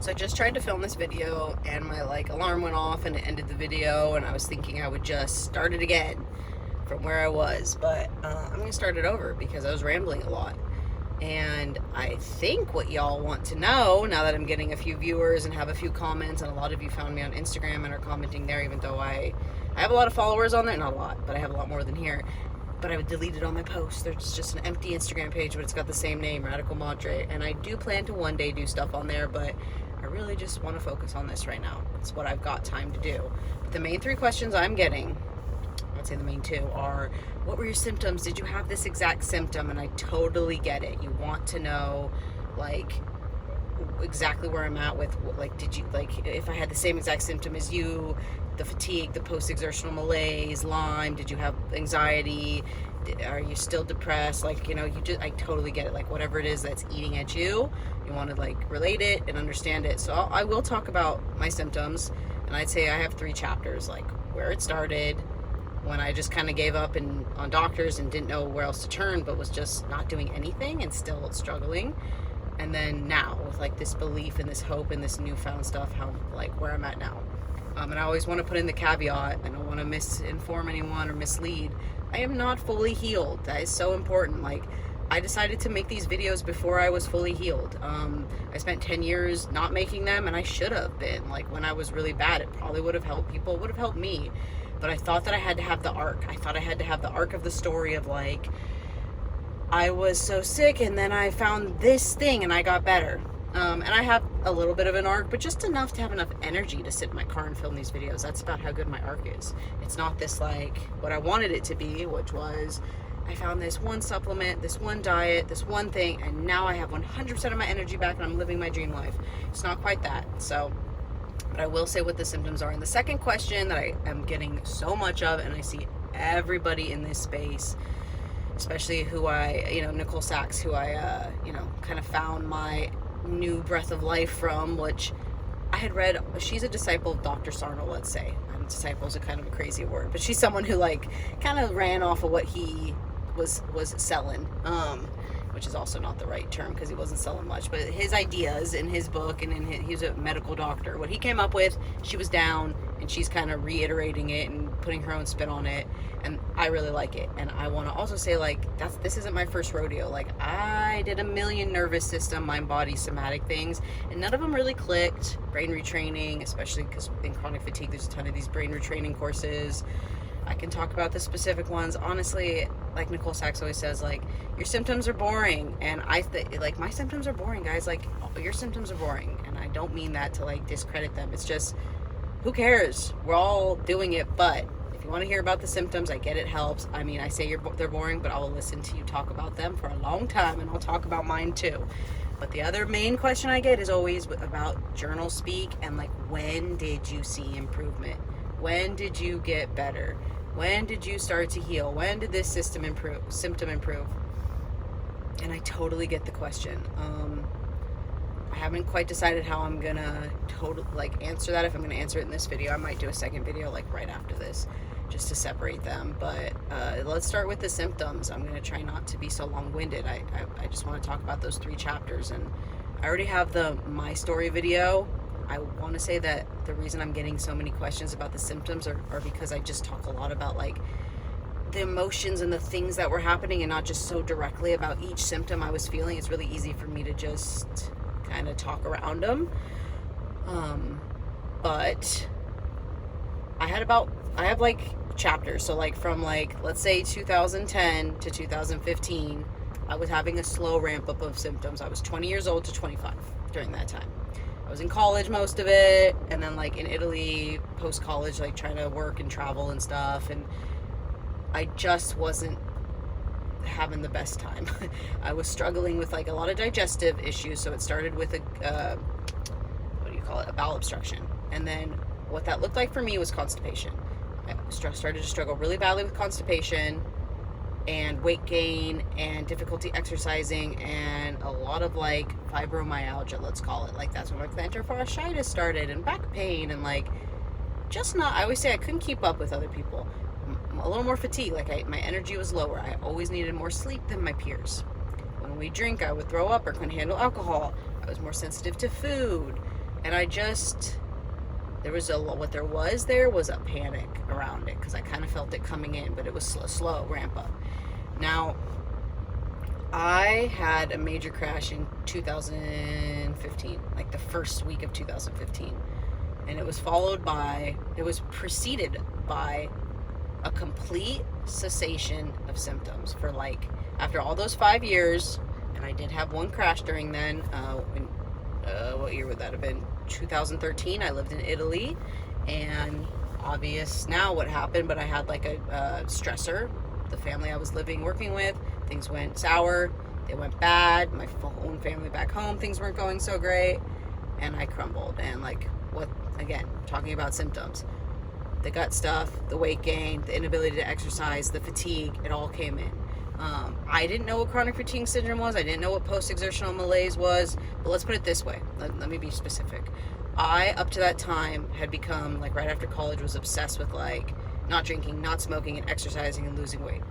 So I just tried to film this video and my alarm went off and it ended the video, and I was thinking I would just start it again from where I was, but I'm gonna start it over because I was rambling a lot. And I think what y'all want to know, now that I'm getting a few viewers and have a few comments, and a lot of you found me on Instagram and are commenting there, even though I have a lot of followers on there, not a lot, but I have a lot more than here. But I would delete all my posts. There's just an empty Instagram page, but it's got the same name, Radical Madre. And I do plan to one day do stuff on there, but I really just want to focus on this right now. It's what I've got time to do. But the main 3 questions I'm getting, I'd say the main 2, are what were your symptoms? Did you have this exact symptom? And I totally get it. You want to know, exactly where I'm at with, did you, if I had the same exact symptom as you, the fatigue, the post-exertional malaise, Lyme, did you have anxiety, are you still depressed, I totally get it, whatever it is that's eating at you, you want to relate it and understand it. So I will talk about my symptoms, and I'd say I have 3 chapters, where it started, when I just kind of gave up on doctors and didn't know where else to turn, but was just not doing anything and still struggling. And then now with this belief and this hope and this newfound stuff, how where I'm at now. And I always want to put in the caveat, I don't want to misinform anyone or mislead. I am not fully healed. That is so important. I decided to make these videos before I was fully healed. I spent 10 years not making them, and I should have been. When I was really bad, it probably would have helped people, would have helped me. But I thought that I had to have the arc. I thought I had to have the arc of the story of I was so sick and then I found this thing and I got better. And I have a little bit of an arc, but just enough to have enough energy to sit in my car and film these videos. That's about how good my arc is. It's not this what I wanted it to be, which was I found this one supplement, this one diet, this one thing, and now I have 100% of my energy back and I'm living my dream life. It's not quite that. So, but I will say what the symptoms are. And the second question that I am getting so much of, and I see everybody in this space, especially who Nicole Sachs, who I, kind of found my new breath of life from, which I had read. She's a disciple of Dr. Sarno, let's say. Disciple is a kind of a crazy word, but she's someone who kind of ran off of what he was selling, which is also not the right term because he wasn't selling much, but his ideas in his book and he was a medical doctor. What he came up with, she was down, and she's kind of reiterating it and putting her own spin on it, and I really like it. And I want to also say this isn't my first rodeo. I did a million nervous system, mind, body, somatic things, and none of them really clicked. Brain retraining, especially because in chronic fatigue there's a ton of these brain retraining courses. I can talk about the specific ones. Honestly, like Nicole Sachs always says, your symptoms are boring. And I my symptoms are boring, guys. Your symptoms are boring. And I don't mean that to discredit them. It's just, who cares? We're all doing it. But if you want to hear about the symptoms, I get it helps. I mean, I say they're boring, but I will listen to you talk about them for a long time, and I'll talk about mine too. But the other main question I get is always about journal speak and when did you see improvement? When did you get better? When did you start to heal? When did this symptom improve? And I totally get the question. I haven't quite decided how I'm gonna answer that. If I'm gonna answer it in this video, I might do a second video right after this, just to separate them. But let's start with the symptoms. I'm gonna try not to be so long-winded. I just want to talk about those 3 chapters, and I already have the my story video. I want to say that the reason I'm getting so many questions about the symptoms are because I just talk a lot about the emotions and the things that were happening, and not just so directly about each symptom I was feeling. It's really easy for me to just kind of talk around them. But I have chapters. So from let's say 2010 to 2015, I was having a slow ramp up of symptoms. I was 20 years old to 25 during that time. I was in college most of it, and then in Italy post-college, trying to work and travel and stuff, and I just wasn't having the best time. I was struggling with a lot of digestive issues. So it started with a bowel obstruction, and then what that looked like for me was constipation. I started to struggle really badly with constipation and weight gain and difficulty exercising and a lot of fibromyalgia, let's call it. That's when my plantar fasciitis started, and back pain, and just not, I always say I couldn't keep up with other people. A little more fatigue, my energy was lower. I always needed more sleep than my peers. When we drink, I would throw up or couldn't handle alcohol. I was more sensitive to food. And I just, what there was a panic around it, because I kind of felt it coming in, but it was slow ramp up. Now, I had a major crash in 2015, like the first week of 2015. And it was preceded by a complete cessation of symptoms for like, after all those 5 years, and I did have one crash during then, what year would that have been? 2013. I lived in Italy, and obvious now what happened, but I had like a stressor. The family I was working with, things went sour, they went bad. My own family back home, things weren't going so great, and I crumbled. And like, what, again, talking about symptoms, the gut stuff, the weight gain, the inability to exercise, the fatigue, it all came in. I didn't know what chronic fatigue syndrome was. I didn't know what post-exertional malaise was. But let's put it this way. Let me be specific. I, up to that time, had become, like right after college, was obsessed with like not drinking, not smoking, and exercising and losing weight.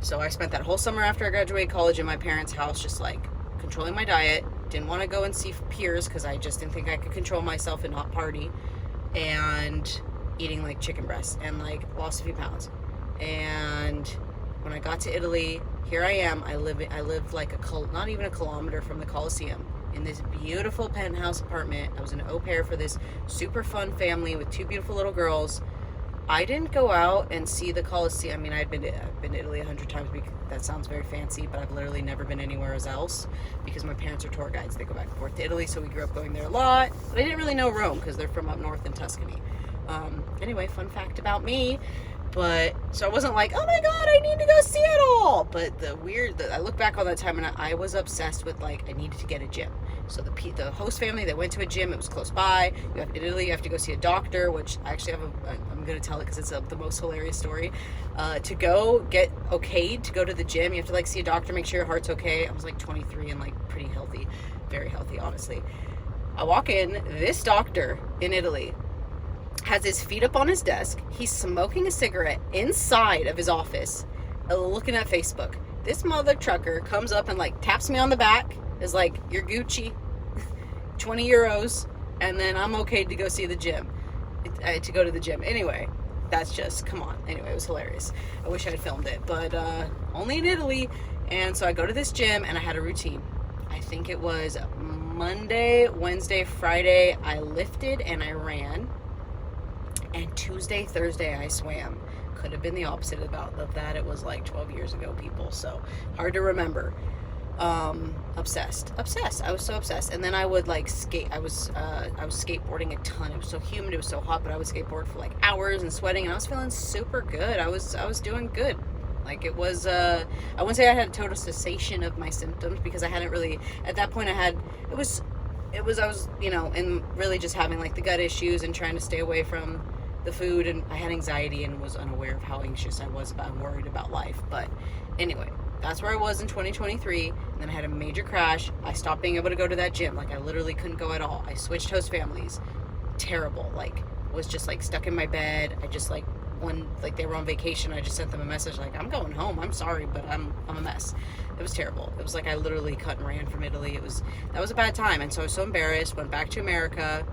So I spent that whole summer after I graduated college in my parents' house, just like controlling my diet. Didn't want to go and see peers because I just didn't think I could control myself and not party. And eating like chicken breasts, and like lost a few pounds. And when I got to Italy, here I am. I lived like not even a kilometer from the Colosseum, in this beautiful penthouse apartment. I was an au pair for this super fun family with 2 beautiful little girls. I didn't go out and see the Colosseum. I mean, I've been to Italy 100 times. That sounds very fancy, but I've literally never been anywhere else because my parents are tour guides. They go back and forth to Italy, so we grew up going there a lot. But I didn't really know Rome because they're from up north in Tuscany. Anyway, fun fact about me. But so I wasn't like, oh my god, I need to go see it all. But I look back on that time, and I was obsessed with like, I needed to get a gym. So the host family, they went to a gym. It was close by. In Italy, you have to go see a doctor, which I actually I'm going to tell it because it's the most hilarious story. To go get okayed to go to the gym, you have to like see a doctor, make sure your heart's okay. I was like 23 and like pretty healthy, very healthy, honestly. I walk in, this doctor in Italy has his feet up on his desk. He's smoking a cigarette inside of his office, looking at Facebook. This mother trucker comes up and like taps me on the back, is like, you're Gucci, 20 euros, and then I'm okay to go see the gym, to go to the gym. Anyway, that's just, come on. Anyway, it was hilarious. I wish I had filmed it, but only in Italy. And so I go to this gym, and I had a routine. I think it was Monday, Wednesday, Friday, I lifted and I ran. And Tuesday, Thursday, I swam. Could have been the opposite of that. It was like 12 years ago, people. So hard to remember. Obsessed. I was so obsessed. And then I would like skate. I was skateboarding a ton. It was so humid. It was so hot. But I would skateboard for like hours and sweating. And I was feeling super good. I was doing good. Like it was, I wouldn't say I had a total cessation of my symptoms because I hadn't really, at that point I was, and really just having like the gut issues and trying to stay away from the food, and I had anxiety and was unaware of how anxious I was and worried about life. But anyway, that's where I was in 2023. And then I had a major crash. I stopped being able to go to that gym. Like I literally couldn't go at all. I switched host families. Terrible. Like was just like stuck in my bed. I just like, when like they were on vacation, I just sent them a message like, I'm going home. I'm sorry, but I'm a mess. It was terrible. It was like I literally cut and ran from Italy. That was a bad time. And so I was so embarrassed, went back to America,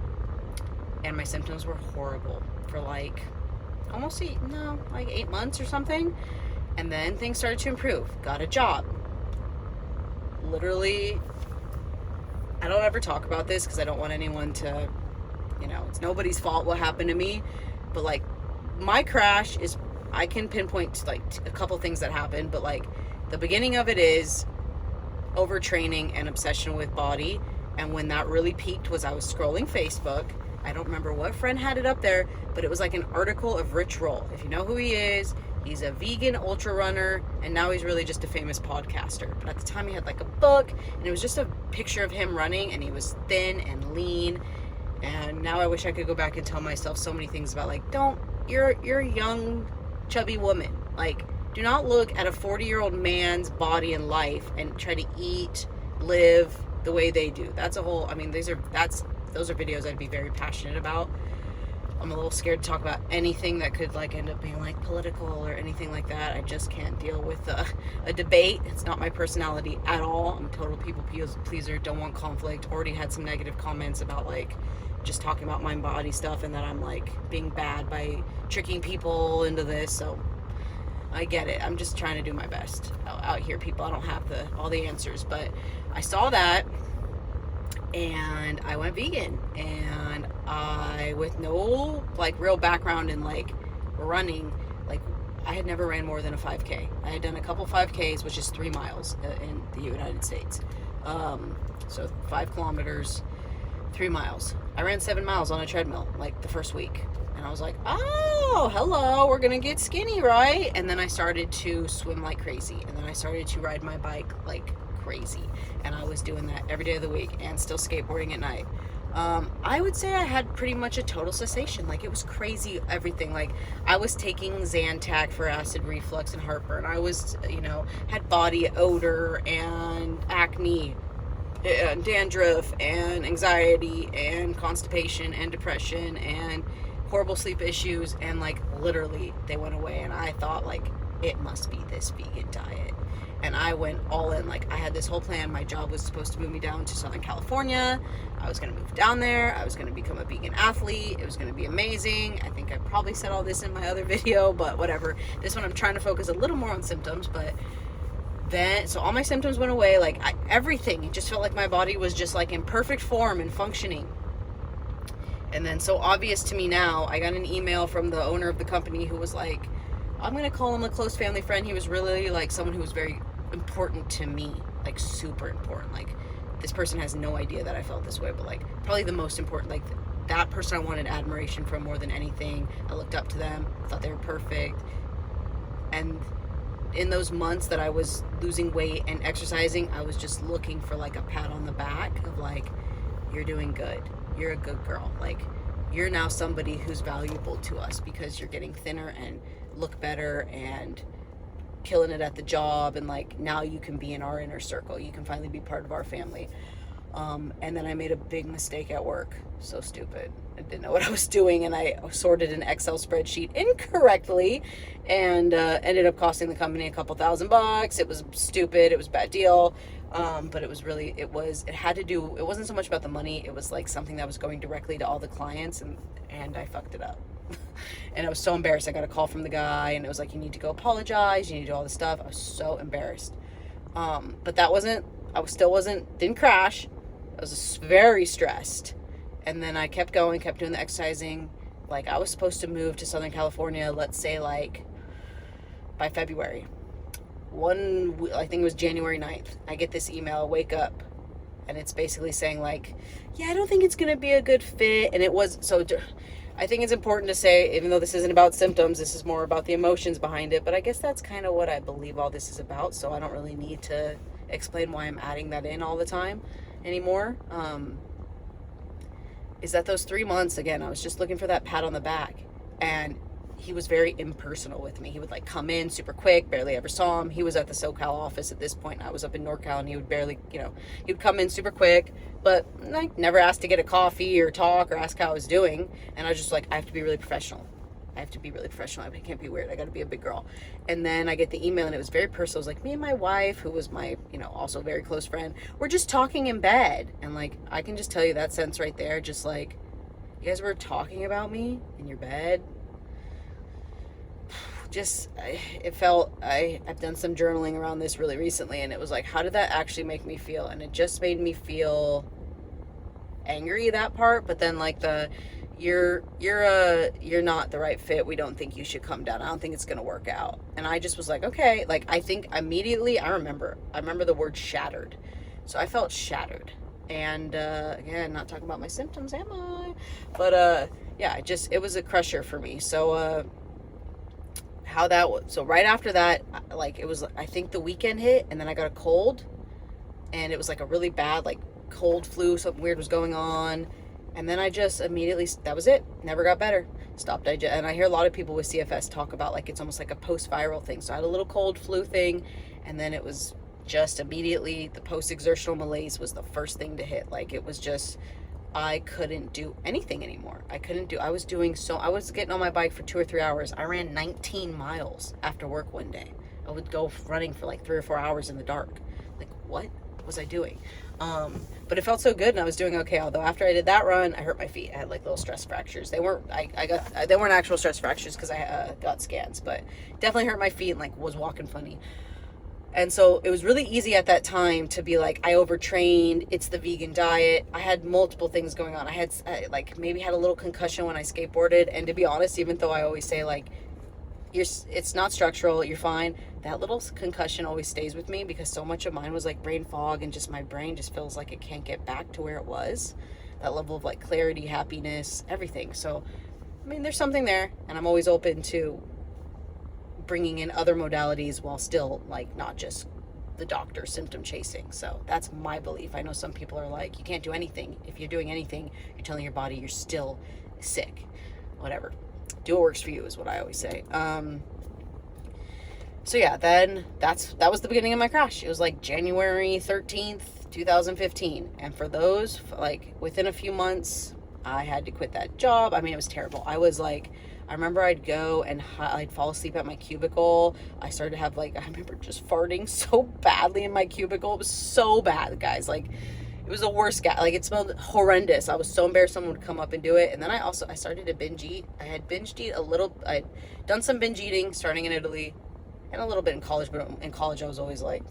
and my symptoms were horrible for like almost 8 months or something. And then things started to improve. Got a job. Literally, I don't ever talk about this because I don't want anyone to, it's nobody's fault what happened to me. But like my crash is, I can pinpoint like a couple things that happened, but like the beginning of it is overtraining and obsession with body. And when that really peaked was I was scrolling Facebook. I don't remember what friend had it up there, but it was like an article of Rich Roll. If you know who he is, he's a vegan ultra runner, and now he's really just a famous podcaster. But at the time he had like a book, and it was just a picture of him running, and he was thin and lean. And now I wish I could go back and tell myself so many things about like, you're a young, chubby woman. Like, do not look at a 40-year-old man's body and life and try to eat, live the way they do. That's a whole, those are videos I'd be very passionate about. I'm a little scared to talk about anything that could like end up being like political or anything like that. I just can't deal with a debate. It's not my personality at all. I'm a total people pleaser, don't want conflict. Already had some negative comments about like just talking about mind body stuff, and that I'm like being bad by tricking people into this. So I get it. I'm just trying to do my best out here, people. I don't have all the answers, but I saw that and I went vegan, and I, with no like real background in like running, like I had never ran more than a 5K. I had done a couple 5Ks, which is 3 miles in the United States. So 5 kilometers, 3 miles. I ran 7 miles on a treadmill like the first week. And I was like, oh, hello, we're going to get skinny, right? And then I started to swim like crazy. And then I started to ride my bike like crazy. And I was doing that every day of the week, and still skateboarding at night. I would say I had pretty much a total cessation. Like, it was crazy, everything. Like, I was taking Zantac for acid reflux and heartburn. I was, had body odor and acne and dandruff and anxiety and constipation and depression and horrible sleep issues, and like literally they went away. And I thought, like, it must be this vegan diet. And I went all in. Like, I had this whole plan. My job was supposed to move me down to Southern California. I was going to move down there. I was going to become a vegan athlete. It was going to be amazing. I think I probably said all this in my other video, but whatever. This one I'm trying to focus a little more on symptoms. But then, so all my symptoms went away. Like, everything. It just felt like my body was just like in perfect form and functioning. And then, so obvious to me now, I got an email from the owner of the company who was like, I'm going to call him a close family friend. He was really like someone who was very important to me, like super important. Like, this person has no idea that I felt this way, but like probably the most important, like that person I wanted admiration from more than anything. I looked up to them, thought they were perfect. And in those months that I was losing weight and exercising, I was just looking for like a pat on the back of like, you're doing good. You're a good girl. Like, you're now somebody who's valuable to us because you're getting thinner and look better and killing it at the job, and like now you can be in our inner circle. You can finally be part of our family. And then I made a big mistake at work. So stupid. I didn't know what I was doing, and I sorted an Excel spreadsheet incorrectly, and ended up costing the company a couple $1,000. It was stupid. It was a bad deal. But it was really, it wasn't so much about the money. It was like something that was going directly to all the clients, and I fucked it up. And I was so embarrassed. I got a call from the guy, and it was like, you need to go apologize. You need to do all this stuff. I was so embarrassed. But didn't crash. I was very stressed. And then I kept going, kept doing the exercising. Like, I was supposed to move to Southern California, let's say like by February. I think it was January 9th. I get this email, wake up. And it's basically saying like, yeah, I don't think it's going to be a good fit. And it was, so I think it's important to say, even though this isn't about symptoms, this is more about the emotions behind it. But I guess that's kind of what I believe all this is about. So I don't really need to explain why I'm adding that in all the time anymore. Is that those 3 months, again, I was just looking for that pat on the back. And he was very impersonal with me. He would like come in super quick, barely ever saw him. He was at the SoCal office at this point. I was up in NorCal, and he would barely, he would come in super quick, but like never asked to get a coffee or talk or ask how I was doing. And I was just like, I have to be really professional. I can't be weird. I got to be a big girl. And then I get the email, and it was very personal. It was like, me and my wife, who was my, also very close friend, we're just talking in bed. And like, I can just tell you that sense right there, just like, you guys were talking about me in your bed. I've done some journaling around this really recently, and it was like, how did that actually make me feel? And it just made me feel angry, that part. But then like you're not the right fit. We don't think you should come down. I don't think it's going to work out. And I just was like, okay. Like, I think immediately I remember the word shattered. So I felt shattered. And, again, not talking about my symptoms, am I? But, yeah, it was a crusher for me. So, so right after that, like, it was, I think the weekend hit, and then I got a cold, and it was like a really bad, like, cold flu. Something weird was going on. And then I just immediately, that was it. Never got better. Stopped digest. And I hear a lot of people with CFS talk about like, it's almost like a post-viral thing. So I had a little cold flu thing, and then it was just immediately, the post-exertional malaise was the first thing to hit. Like, it was just I couldn't do anything anymore. I was getting on my bike for 2 or 3 hours. I ran 19 miles after work one day. I would go running for like 3 or 4 hours in the dark. Like, what was I doing? But it felt so good, and I was doing okay. Although after I did that run, I hurt my feet. I had like little stress fractures. They weren't actual stress fractures because I got scans, but definitely hurt my feet and like was walking funny. And so it was really easy at that time to be like, I overtrained. It's the vegan diet. I had multiple things going on. I like maybe had a little concussion when I skateboarded. And to be honest, even though I always say like, it's not structural, you're fine. That little concussion always stays with me because so much of mine was like brain fog, and just my brain just feels like it can't get back to where it was. That level of like clarity, happiness, everything. So, I mean, there's something there, and I'm always open to bringing in other modalities while still like not just the doctor symptom chasing. So that's my belief. I know some people are like, you can't do anything. If you're doing anything, you're telling your body you're still sick. Whatever. Do what works for you is what I always say. So yeah, then that was the beginning of my crash. It was like January 13th, 2015. And for those, like within a few months, I had to quit that job. I mean, it was terrible. I remember I'd go and I'd fall asleep at my cubicle. I started to have I remember just farting so badly in my cubicle. It was so bad, guys. Like, it was the worst guy. Like, it smelled horrendous. I was so embarrassed someone would come up and do it. And then I started to binge eat. I had binged eat a little. I'd done some binge eating starting in Italy and a little bit in college. But in college, I was always like,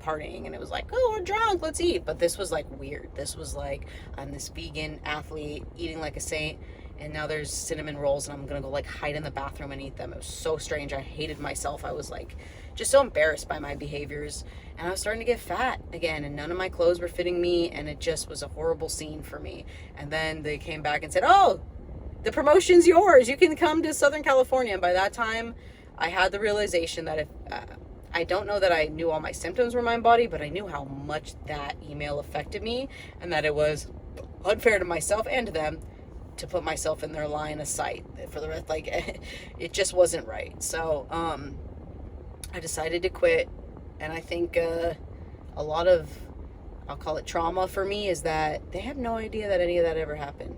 partying. And it was like, oh, we're drunk, let's eat. But this was like weird. This was like, I'm this vegan athlete eating like a saint. And now there's cinnamon rolls and I'm going to go like hide in the bathroom and eat them. It was so strange. I hated myself. I was like just so embarrassed by my behaviors. And I was starting to get fat again, and none of my clothes were fitting me. And it just was a horrible scene for me. And then they came back and said, oh, the promotion's yours. You can come to Southern California. And by that time, I had the realization that if I don't know that I knew all my symptoms were my body, but I knew how much that email affected me, and that it was unfair to myself and to them to put myself in their line of sight for the rest. Like, it just wasn't right. So I decided to quit. And I think a lot of, I'll call it trauma for me, is that they have no idea that any of that ever happened.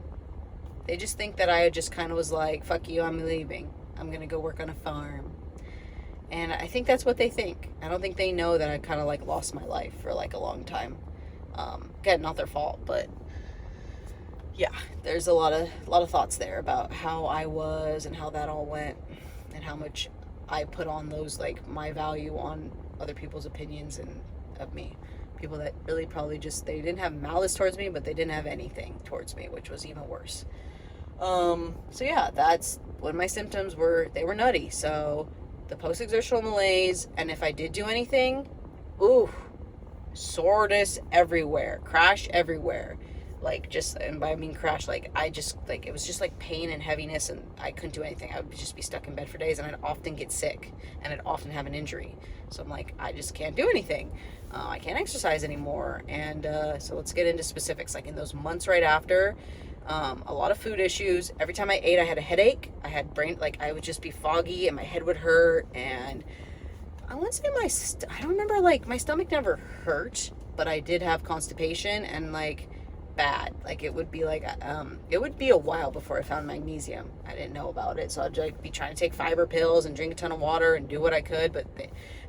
They just think that I just kind of was like, fuck you, I'm leaving. I'm going to go work on a farm. And I think that's what they think. I don't think they know that I kind of like lost my life for like a long time. Again, not their fault, but yeah, there's a lot of thoughts there about how I was and how that all went, and how much I put on those, like, my value on other people's opinions and of me. People that really probably just, they didn't have malice towards me, but they didn't have anything towards me, which was even worse. So yeah, that's when my symptoms were, they were nutty. So the post-exertional malaise, and if I did do anything, soreness everywhere, crash everywhere. Like, just, and by I mean crash, like, I just, like, it was just like pain and heaviness, and I couldn't do anything. I would just be stuck in bed for days, and I'd often get sick, and I'd often have an injury. So I'm like, I just can't do anything. I can't exercise anymore. And so let's get into specifics. Like, in those months right after, a lot of food issues. Every time I ate, I had a headache. I had I would just be foggy, and my head would hurt, and I wouldn't say I don't remember, like, my stomach never hurt, but I did have constipation, and, like, bad. Like, it would be like, it would be a while before I found magnesium. I didn't know about it, so I'd like be trying to take fiber pills and drink a ton of water and do what I could, but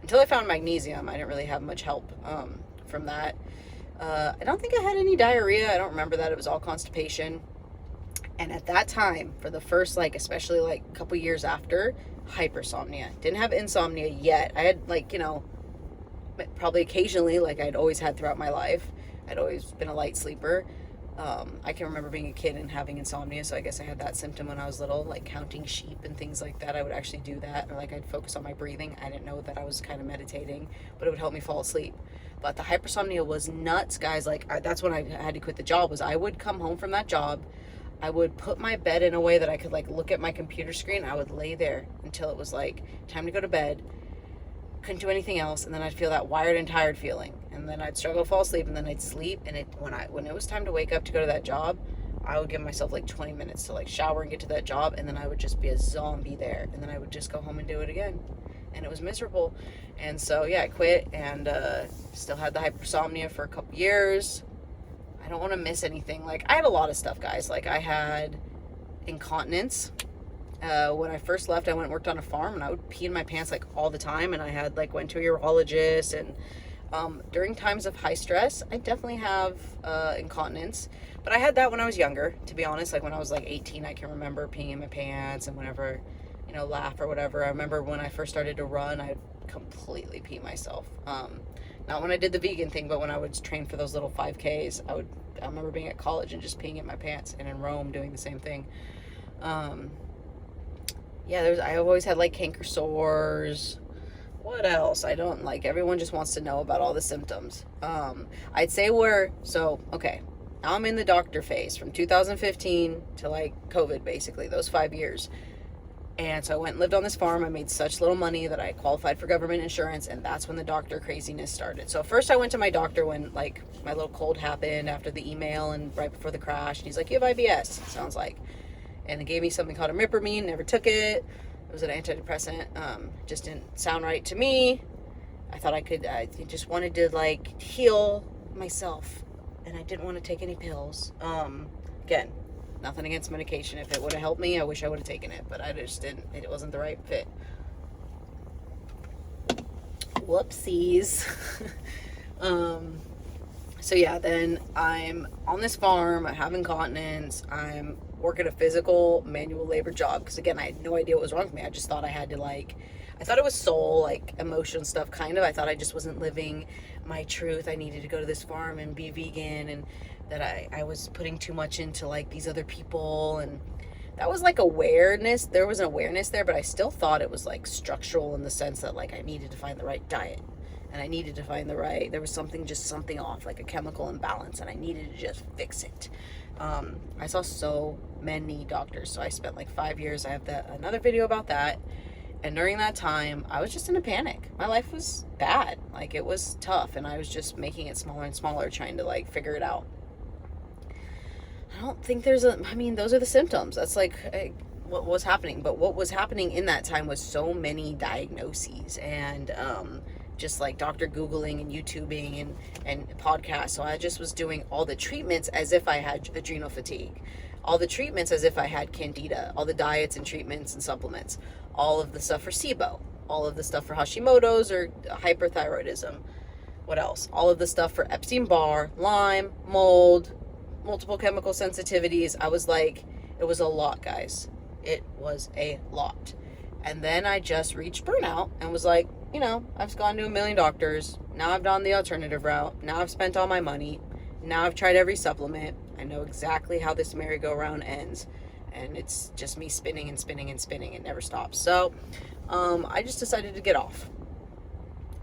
until I found magnesium, I didn't really have much help from that. I don't think I had any diarrhea. I don't remember that. It was all constipation. And at that time, for the first, like, especially like a couple years after, hypersomnia. Didn't have insomnia yet. I had, like, probably occasionally, like I'd always had throughout my life. I'd always been a light sleeper. I can remember being a kid and having insomnia, so I guess I had that symptom when I was little, like counting sheep and things like that. I would actually do that, or like I'd focus on my breathing. I didn't know that I was kind of meditating, but it would help me fall asleep. But the hypersomnia was nuts, guys. Like, that's when I had to quit the job. Was I would come home from that job, I would put my bed in a way that I could, like, look at my computer screen. I would lay there until it was like time to go to bed. Couldn't do anything else, and then I'd feel that wired and tired feeling, and then I'd struggle to fall asleep, and then I'd sleep. And when it was time to wake up to go to that job, I would give myself like 20 minutes to like shower and get to that job, and then I would just be a zombie there, and then I would just go home and do it again, and it was miserable. And so yeah, I quit, and still had the hypersomnia for a couple years. I don't want to miss anything. Like, I had a lot of stuff, guys. Like, I had incontinence. When I first left, I went and worked on a farm, and I would pee in my pants like all the time. And I had like went to a urologist, and during times of high stress, I definitely have incontinence. But I had that when I was younger, to be honest. Like when I was like 18, I can remember peeing in my pants, and whenever, laugh or whatever. I remember when I first started to run, I'd completely pee myself. Not when I did the vegan thing, but when I would train for those little 5Ks, I remember being at college and just peeing in my pants, and in Rome doing the same thing. Yeah, I always had like canker sores. What else? I don't like, everyone just wants to know about all the symptoms. I'd say okay, now I'm in the doctor phase from 2015 to like COVID, basically, those 5 years. And so I went and lived on this farm. I made such little money that I qualified for government insurance, and that's when the doctor craziness started. So first I went to my doctor when like my little cold happened after the email and right before the crash. And he's like, you have IBS, sounds like. And he gave me something called imipramine, never took it. It was an antidepressant. Just didn't sound right to me. I thought I just wanted to like heal myself, and I didn't want to take any pills. Again, nothing against medication. If it would have helped me, I wish I would have taken it, but I just didn't. It wasn't the right fit. Whoopsies. So yeah, then I'm on this farm. I have incontinence. I'm working a physical manual labor job because, again, I had no idea what was wrong with me. I just thought I had to I thought it was soul, like emotion stuff, kind of. I thought I just wasn't living my truth. I needed to go to this farm and be vegan, and that I was putting too much into like these other people, and that was like awareness. There was an awareness there, but I still thought it was like structural in the sense that like I needed to find the right diet, and I needed to find there was something off, like a chemical imbalance, and I needed to just fix it. I saw so many doctors, so I spent like 5 years. I have another video about that. And during that time, I was just in a panic. My life was bad. Like, it was tough, and I was just making it smaller and smaller, trying to like figure it out. I don't think those are the symptoms. That's like what was happening. But what was happening in that time was so many diagnoses, and just like Dr. Googling and YouTubing and podcasts. So I just was doing all the treatments as if I had adrenal fatigue, all the treatments as if I had candida, all the diets and treatments and supplements, all of the stuff for SIBO, all of the stuff for Hashimoto's or hyperthyroidism. What else? All of the stuff for Epstein-Barr, Lyme, mold, multiple chemical sensitivities. I was like, it was a lot, guys. It was a lot. And then I just reached burnout and was like, I've gone to 1 million doctors. Now I've done the alternative route. Now I've spent all my money. Now I've tried every supplement. I know exactly how this merry-go-round ends. And it's just me spinning and spinning and spinning. It never stops. So I just decided to get off.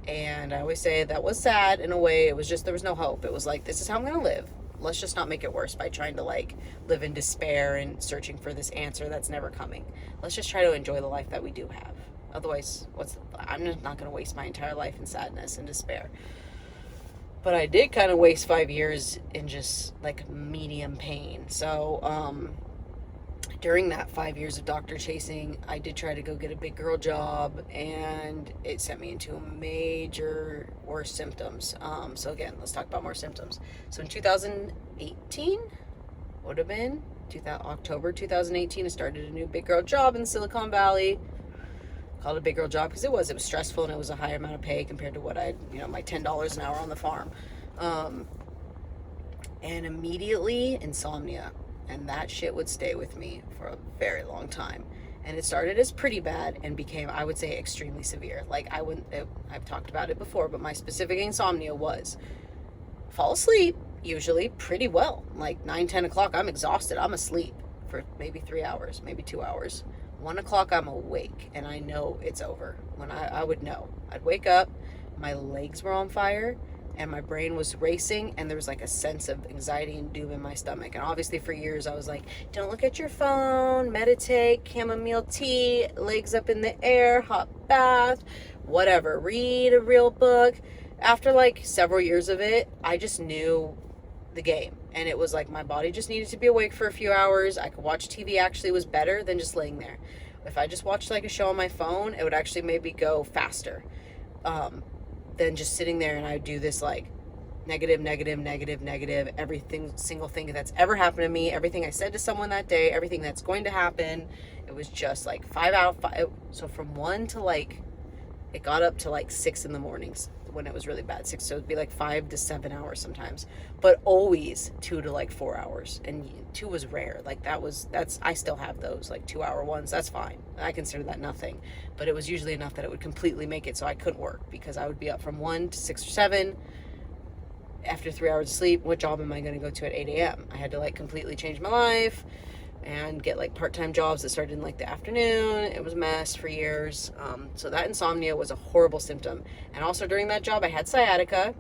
And I always say that was sad in a way. It was just, there was no hope. It was like, this is how I'm going to live. Let's just not make it worse by trying to like live in despair and searching for this answer that's never coming. Let's just try to enjoy the life that we do have. Otherwise, I'm just not going to waste my entire life in sadness and despair. But I did kind of waste 5 years in just like medium pain. So during that 5 years of doctor chasing, I did try to go get a big girl job, and it sent me into major worse symptoms. So again, let's talk about more symptoms. So in 2018, would have been October 2018, I started a new big girl job in Silicon Valley. Called it a big girl job because it was stressful, and it was a higher amount of pay compared to what my $10 an hour on the farm. And immediately insomnia. And that shit would stay with me for a very long time. And it started as pretty bad and became, I would say, extremely severe. Like, I've talked about it before, but my specific insomnia was fall asleep, usually pretty well. Like 9, 10 o'clock, I'm exhausted. I'm asleep for maybe 3 hours, maybe 2 hours. 1 o'clock, I'm awake, and I know it's over. When I would know. I'd wake up, my legs were on fire, and my brain was racing, and there was like a sense of anxiety and doom in my stomach. And obviously for years I was like, don't look at your phone, meditate, chamomile tea, legs up in the air, hot bath, whatever, read a real book. After like several years of it, I just knew the game. And it was like my body just needed to be awake for a few hours. I could watch TV, actually was better than just laying there. If I just watched like a show on my phone, it would actually maybe go faster than just sitting there. And I would do this like negative, negative, negative, negative. Everything, single thing that's ever happened to me, everything I said to someone that day, everything that's going to happen. It was just like 5 so from 1 to like, it got up to like 6 in the mornings when it was really bad. 6, so it'd be like 5 to 7 hours sometimes, but always 2 to like 4 hours. And 2 was rare. Like that's I still have those like 2-hour ones. That's fine. I consider that nothing, but it was usually enough that it would completely make it so I couldn't work, because I would be up from 1 to 6 or 7 after 3 hours of sleep. What job am I going to go to at 8 a.m.? I had to like completely change my life and get like part-time jobs that started in like the afternoon. It was a mess for years. So that insomnia was a horrible symptom. And also during that job, I had sciatica.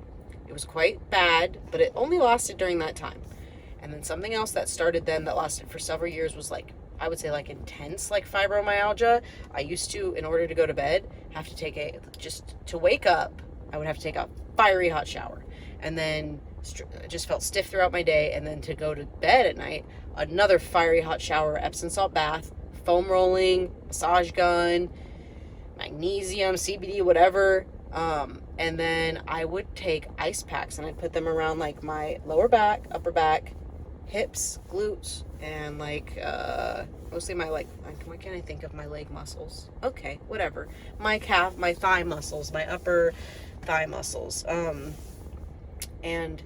It was quite bad, but it only lasted during that time. And then something else that started then that lasted for several years was like, I would say like intense, like fibromyalgia. I used to, in order to go to bed, have to take just to wake up, I would have to take a fiery hot shower. And then just felt stiff throughout my day. And then to go to bed at night, another fiery hot shower, Epsom salt bath, foam rolling, massage gun, magnesium, CBD, whatever. And then I would take ice packs and I'd put them around like my lower back, upper back, hips, glutes, and like mostly my like, why can't I think of my leg muscles? Okay, whatever. My calf, my thigh muscles, my upper thigh muscles. And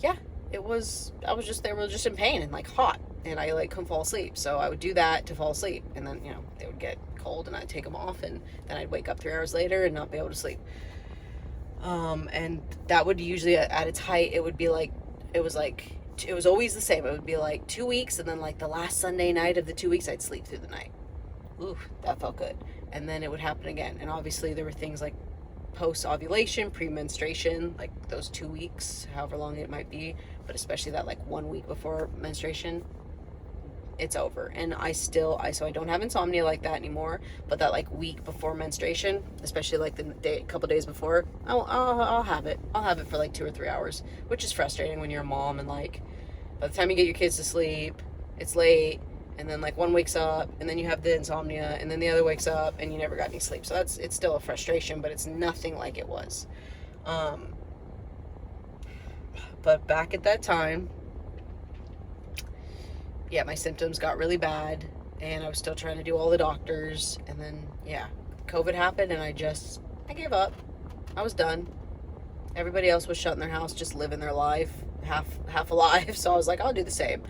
yeah, they were just in pain and like hot, and I like couldn't fall asleep. So I would do that to fall asleep, and then, they would get cold and I'd take them off, and then I'd wake up 3 hours later and not be able to sleep. And that would usually at its height, it was always the same. It would be like 2 weeks, and then like the last Sunday night of the 2 weeks, I'd sleep through the night. Ooh, that felt good. And then it would happen again. And obviously there were things like post-ovulation, pre-menstruation, like those 2 weeks, however long it might be, but especially that like 1 week before menstruation, it's over. And so I don't have insomnia like that anymore, but that like week before menstruation, especially like the couple days before, I'll have it. I'll have it for like 2 or 3 hours, which is frustrating when you're a mom, and like by the time you get your kids to sleep, it's late. And then like one wakes up, and then you have the insomnia, and then the other wakes up and you never got any sleep. So it's still a frustration, but it's nothing like it was. But back at that time, yeah, my symptoms got really bad, and I was still trying to do all the doctors. And then, yeah, COVID happened, and I gave up. I was done. Everybody else was shut in their house, just living their life, half alive. So I was like, I'll do the same.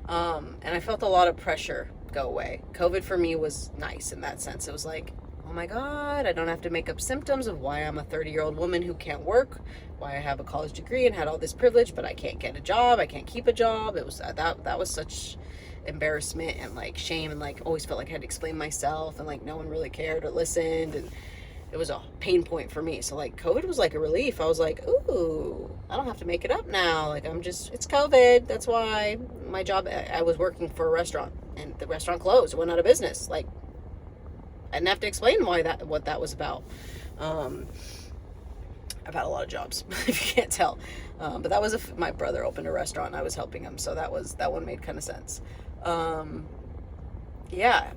And I felt a lot of pressure go away. COVID for me was nice in that sense. It was like, oh my God, I don't have to make up symptoms of why I'm a 30-year-old woman who can't work, why I have a college degree and had all this privilege, but I can't get a job, I can't keep a job. It was that was such embarrassment and like shame, and like always felt like I had to explain myself, and like no one really cared or listened, and it was a pain point for me. So like COVID was like a relief. I was like, ooh, I don't have to make it up now. Like it's COVID. That's why my job, I was working for a restaurant, and the restaurant closed, went out of business. Like I didn't have to explain what that was about. I've had a lot of jobs, if you can't tell. But that was my brother opened a restaurant and I was helping him. So that one made kind of sense. Yeah,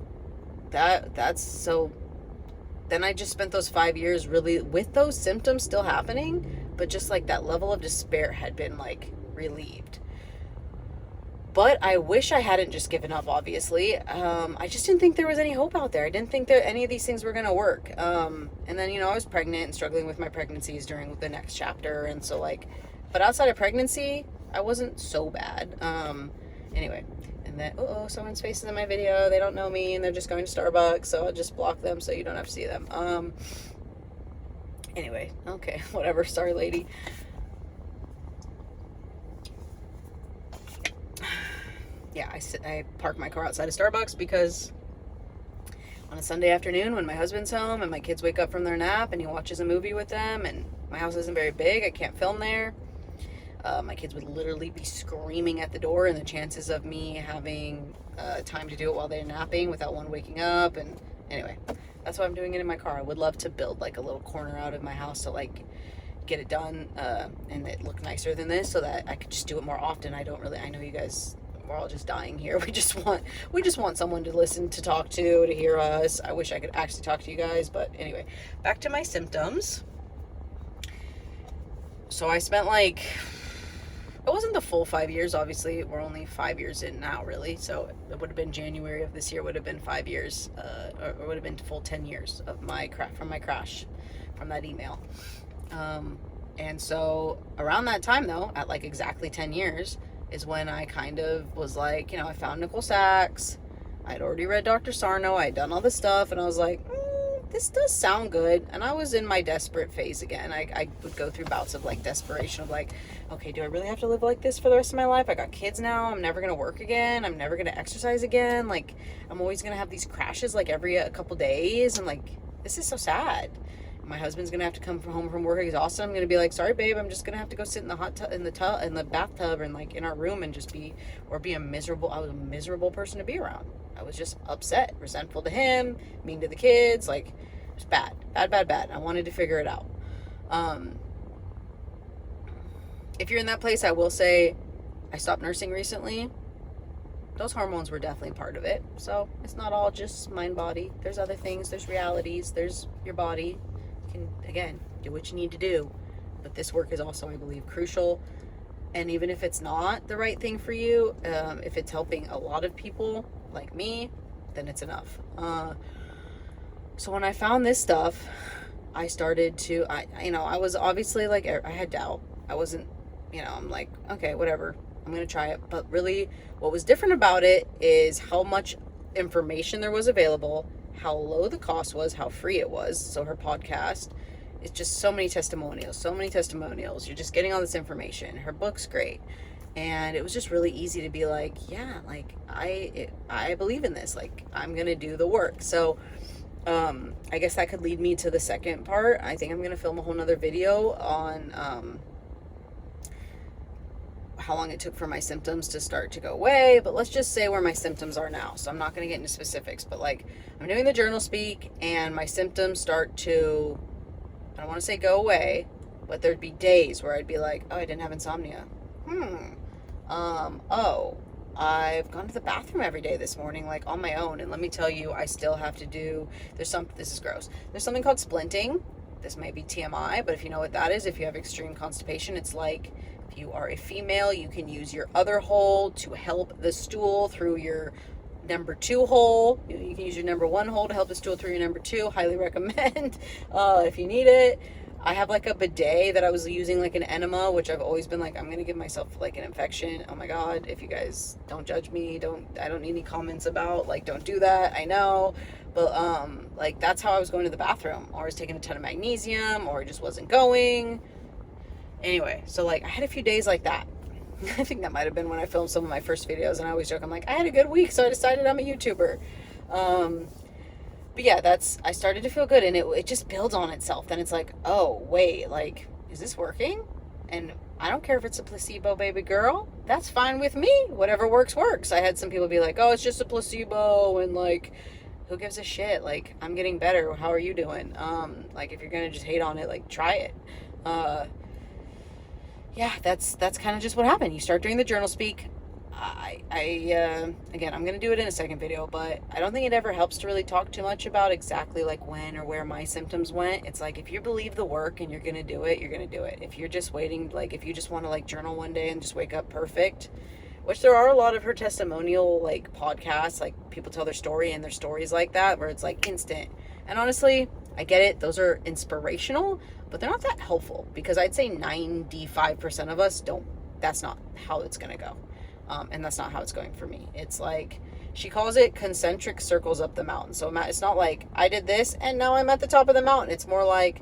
that's so. Then I just spent those 5 years really with those symptoms still happening, but just like that level of despair had been like relieved. But I wish I hadn't just given up, obviously. I just didn't think there was any hope out there. I didn't think that any of these things were going to work. And then, I was pregnant and struggling with my pregnancies during the next chapter. And so but outside of pregnancy, I wasn't so bad. Anyway. And then, someone's face is in my video. They don't know me, and they're just going to Starbucks, so I'll just block them so you don't have to see them. Anyway, okay, whatever. Sorry, lady. Yeah, I park my car outside of Starbucks because on a Sunday afternoon when my husband's home and my kids wake up from their nap and he watches a movie with them, and my house isn't very big, I can't film there. My kids would literally be screaming at the door, and the chances of me having time to do it while they're napping without one waking up. And anyway, that's why I'm doing it in my car. I would love to build like a little corner out of my house to like get it done and it look nicer than this, so that I could just do it more often. I know you guys, we're all just dying here. We just want someone to listen, to talk to hear us. I wish I could actually talk to you guys, but anyway, back to my symptoms. So I spent like, it wasn't the full 5 years. Obviously, we're only 5 years in now, really. So it would have been January of this year. Would have been 5 years, or would have been full 10 years of my crash from that email. And so around that time, though, at like exactly 10 years, is when I kind of was like, you know, I found Nicole Sachs. I'd already read Dr. Sarno. I had done all this stuff, and I was like, this does sound good. And I was in my desperate phase again. I would go through bouts of like desperation of like, okay, do I really have to live like this for the rest of my life? I got kids now. I'm never going to work again. I'm never going to exercise again. Like, I'm always going to have these crashes like every a couple days. And like, this is so sad. My husband's going to have to come home from work exhausted. I'm going to be like, sorry, babe, I'm just going to have to go sit in the hot tub, in the bathtub, and like in our room and just be I was a miserable person to be around. I was just upset, resentful to him, mean to the kids. Like, it was bad. I wanted to figure it out. If you're in that place, I will say I stopped nursing recently. Those hormones were definitely part of it. So it's not all just mind, body. There's other things. There's realities. There's your body. You can, again, do what you need to do. But this work is also, I believe, crucial. And even if it's not the right thing for you, if it's helping a lot of people like me, then it's enough. So when I found this stuff, I started to, I was obviously like, I had doubt. I wasn't, I'm like, okay, whatever. I'm going to try it. But really, what was different about it is how much information there was available, how low the cost was, how free it was. So her podcast, it's just so many testimonials. You're just getting all this information. Her book's great. And it was just really easy to be like, yeah, like I believe in this. Like, I'm going to do the work. So I guess that could lead me to the second part. I think I'm going to film a whole nother video on how long it took for my symptoms to start to go away, but let's just say where my symptoms are now. So I'm not going to get into specifics, but like, I'm doing the journal speak and my symptoms start to, I don't want to say go away, but there'd be days where I'd be like, oh, I didn't have insomnia. Oh, I've gone to the bathroom every day this morning, like on my own. And let me tell you, I still have to do, this is gross. There's something called splinting. This may be TMI, but if you know what that is, if you have extreme constipation, it's like, if you are a female, you can use your other hole to help the stool through your number 2 hole. You can use your number 1 hole to help the stool through your number 2. Highly recommend if you need it. I have like a bidet that I was using like an enema, which I've always been like, I'm going to give myself like an infection. Oh my God. If you guys don't judge me, I don't need any comments about, like, don't do that. I know. But, like, that's how I was going to the bathroom. Or I was taking a ton of magnesium, or I just wasn't going. Anyway, so like I had a few days like that. I think that might have been when I filmed some of my first videos, and I always joke, I'm like, I had a good week, so I decided I'm a YouTuber. But yeah, I started to feel good, and it just builds on itself. Then it's like, oh, wait, like, is this working? And I don't care if it's a placebo, baby girl. That's fine with me. Whatever works, works. I had some people be like, oh, it's just a placebo, and like, who gives a shit? Like, I'm getting better. How are you doing? Like, if you're gonna just hate on it, like, try it. Yeah, that's kind of just what happened. You start doing the journal speak. Again, I'm going to do it in a second video, but I don't think it ever helps to really talk too much about exactly like when or where my symptoms went. It's like, if you believe the work and you're going to do it, you're going to do it. If you're just waiting, like if you just want to like journal one day and just wake up perfect, which there are a lot of her testimonial like podcasts, like people tell their story and their stories like that, where it's like instant. And honestly, I get it. Those are inspirational, but they're not that helpful, because I'd say 95% of us that's not how it's going to go. And that's not how it's going for me. It's like, she calls it concentric circles up the mountain. So it's not like I did this and now I'm at the top of the mountain. It's more like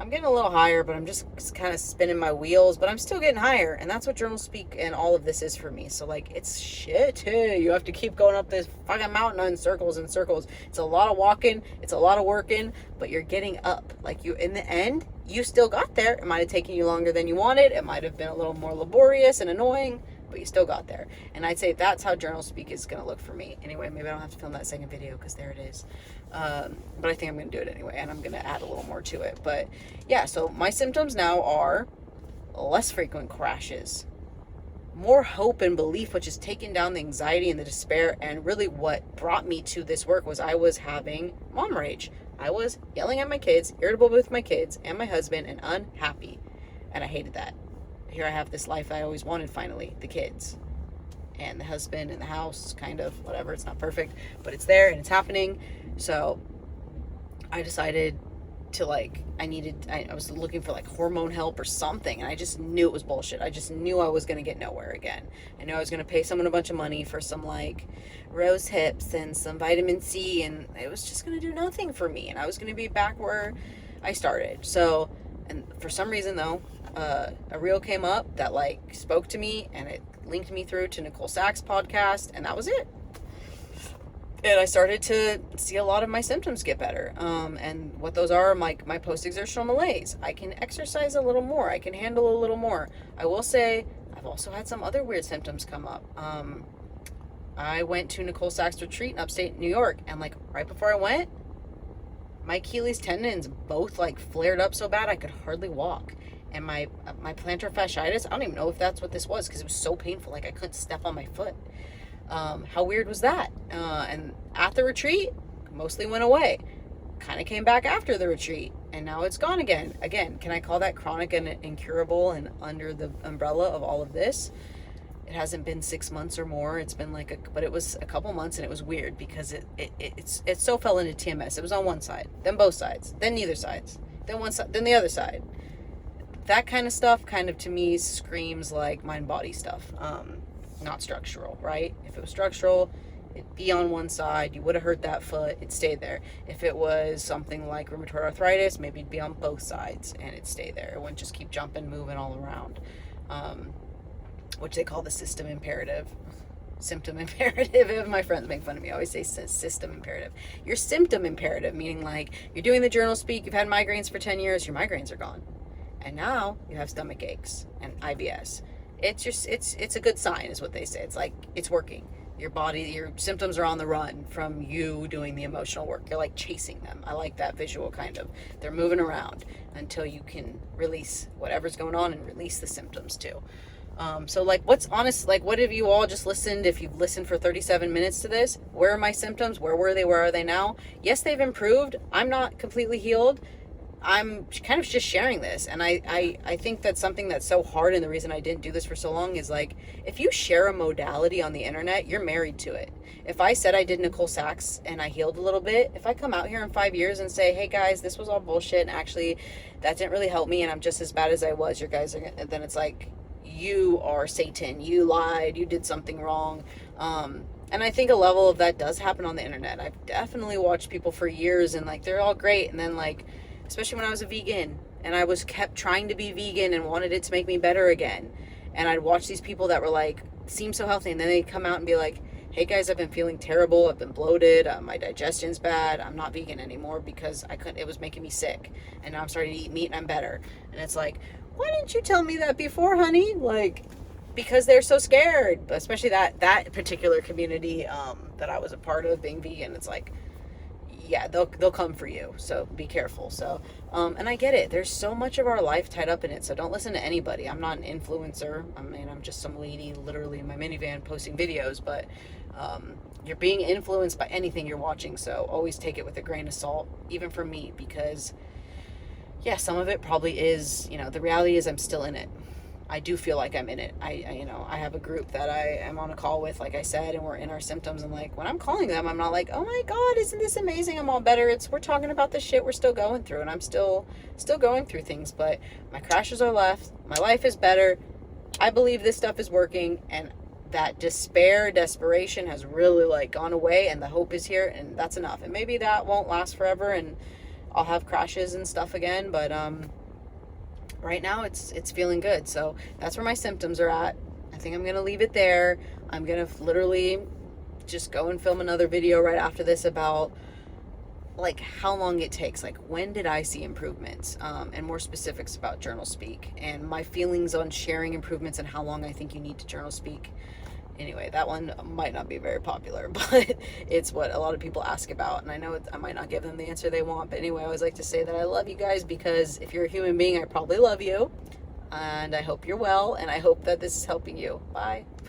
I'm getting a little higher, but I'm just kind of spinning my wheels, but I'm still getting higher. And that's what journal speak and all of this is for me. So like, it's shit. You have to keep going up this fucking mountain in circles and circles. It's a lot of walking. It's a lot of working, but you're getting up. Like, you, in the end, you still got there. It might have taken you longer than you wanted. It might have been a little more laborious and annoying, but you still got there. And I'd say that's how journal speak is going to look for me. Anyway, maybe I don't have to film that second video because there it is. But I think I'm going to do it anyway, and I'm going to add a little more to it. But yeah, so my symptoms now are less frequent crashes, more hope and belief, which is taking down the anxiety and the despair. And really what brought me to this work was I was having mom rage. I was yelling at my kids, irritable with my kids and my husband, and unhappy. And I hated that. Here I have this life I always wanted, finally, the kids and the husband and the house, kind of, whatever. It's not perfect, but it's there and it's happening. So I decided to, like, I was looking for like hormone help or something, and I just knew it was bullshit. I just knew I was going to get nowhere again. I knew I was going to pay someone a bunch of money for some like rose hips and some vitamin C, and it was just going to do nothing for me, and I was going to be back where I started. So, and for some reason though, a reel came up that like spoke to me, and it linked me through to Nicole Sachs' podcast, and that was it. And I started to see a lot of my symptoms get better. And what those are, my post-exertional malaise. I can exercise a little more. I can handle a little more. I will say, I've also had some other weird symptoms come up. I went to Nicole Sachs' retreat in upstate New York, and like right before I went, my Achilles tendons both like flared up so bad I could hardly walk. And my plantar fasciitis, I don't even know if that's what this was, because it was so painful, like I couldn't step on my foot. How weird was that? And at the retreat, mostly went away. Kind of came back after the retreat, and now it's gone again. Again, can I call that chronic and incurable and under the umbrella of all of this? It hasn't been 6 months or more. It's been but it was a couple months, and it was weird because it so fell into TMS. It was on one side, then both sides, then neither sides, then one side, then the other side. That kind of stuff kind of to me screams like mind-body stuff. Not structural, right? If it was structural, it'd be on one side, you would have hurt that foot, it'd stay there. If it was something like rheumatoid arthritis, maybe it'd be on both sides and it'd stay there. It wouldn't just keep jumping, moving all around, which they call the system imperative. Symptom imperative. My friends make fun of me. I always say system imperative. You're symptom imperative, meaning like you're doing the journal speak, you've had migraines for 10 years, your migraines are gone. And now you have stomach aches and IBS. It's a good sign, is what they say. It's like it's working. Your body, your symptoms are on the run from you doing the emotional work. You're like chasing them. I like that visual kind of. They're moving around until you can release whatever's going on and release the symptoms too. So like what's honest, like what have you all just listened, if you've listened for 37 minutes to this, where are my symptoms? Where were they? Where are they now? Yes, they've improved. I'm not completely healed. I'm kind of just sharing this, and I think that's something that's so hard, and the reason I didn't do this for so long is like, if you share a modality on the internet, you're married to it. If I said I did Nicole Sachs and I healed a little bit, if I come out here in 5 years and say, hey guys, this was all bullshit, and actually that didn't really help me, and I'm just as bad as I was, you guys are, then it's like, you are Satan, you lied, you did something wrong. And I think a level of that does happen on the internet. I've definitely watched people for years, and like, they're all great, and then like, especially when I was a vegan and I was kept trying to be vegan and wanted it to make me better again. And I'd watch these people that were like, seem so healthy. And then they'd come out and be like, hey guys, I've been feeling terrible. I've been bloated. My digestion's bad. I'm not vegan anymore because it was making me sick. And now I'm starting to eat meat and I'm better. And it's like, why didn't you tell me that before, honey? Like, because they're so scared, especially that particular community, that I was a part of being vegan. It's like, yeah, they'll come for you, so be careful. So and I get it, there's so much of our life tied up in it, so don't listen to anybody. I'm not an influencer. I mean, I'm just some lady literally in my minivan posting videos, but you're being influenced by anything you're watching, so always take it with a grain of salt, even for me, because yeah, some of it probably is, the reality is I'm still in it. I do feel like I'm in it. I have a group that I am on a call with, like I said, and we're in our symptoms. And like, when I'm calling them, I'm not like, oh my God, isn't this amazing? I'm all better. We're talking about the shit we're still going through, and I'm still going through things, but my crashes are left. My life is better. I believe this stuff is working, and that desperation has really like gone away, and the hope is here, and that's enough. And maybe that won't last forever, and I'll have crashes and stuff again, but, right now it's feeling good. So that's where my symptoms are at. I think I'm gonna leave it there. I'm gonna literally just go and film another video right after this about like how long it takes, like when did I see improvements, and more specifics about journal speak and my feelings on sharing improvements and how long I think you need to journal speak. Anyway, that one might not be very popular, but it's what a lot of people ask about. And I know I might not give them the answer they want. But anyway, I always like to say that I love you guys, because if you're a human being, I probably love you. And I hope you're well. And I hope that this is helping you. Bye.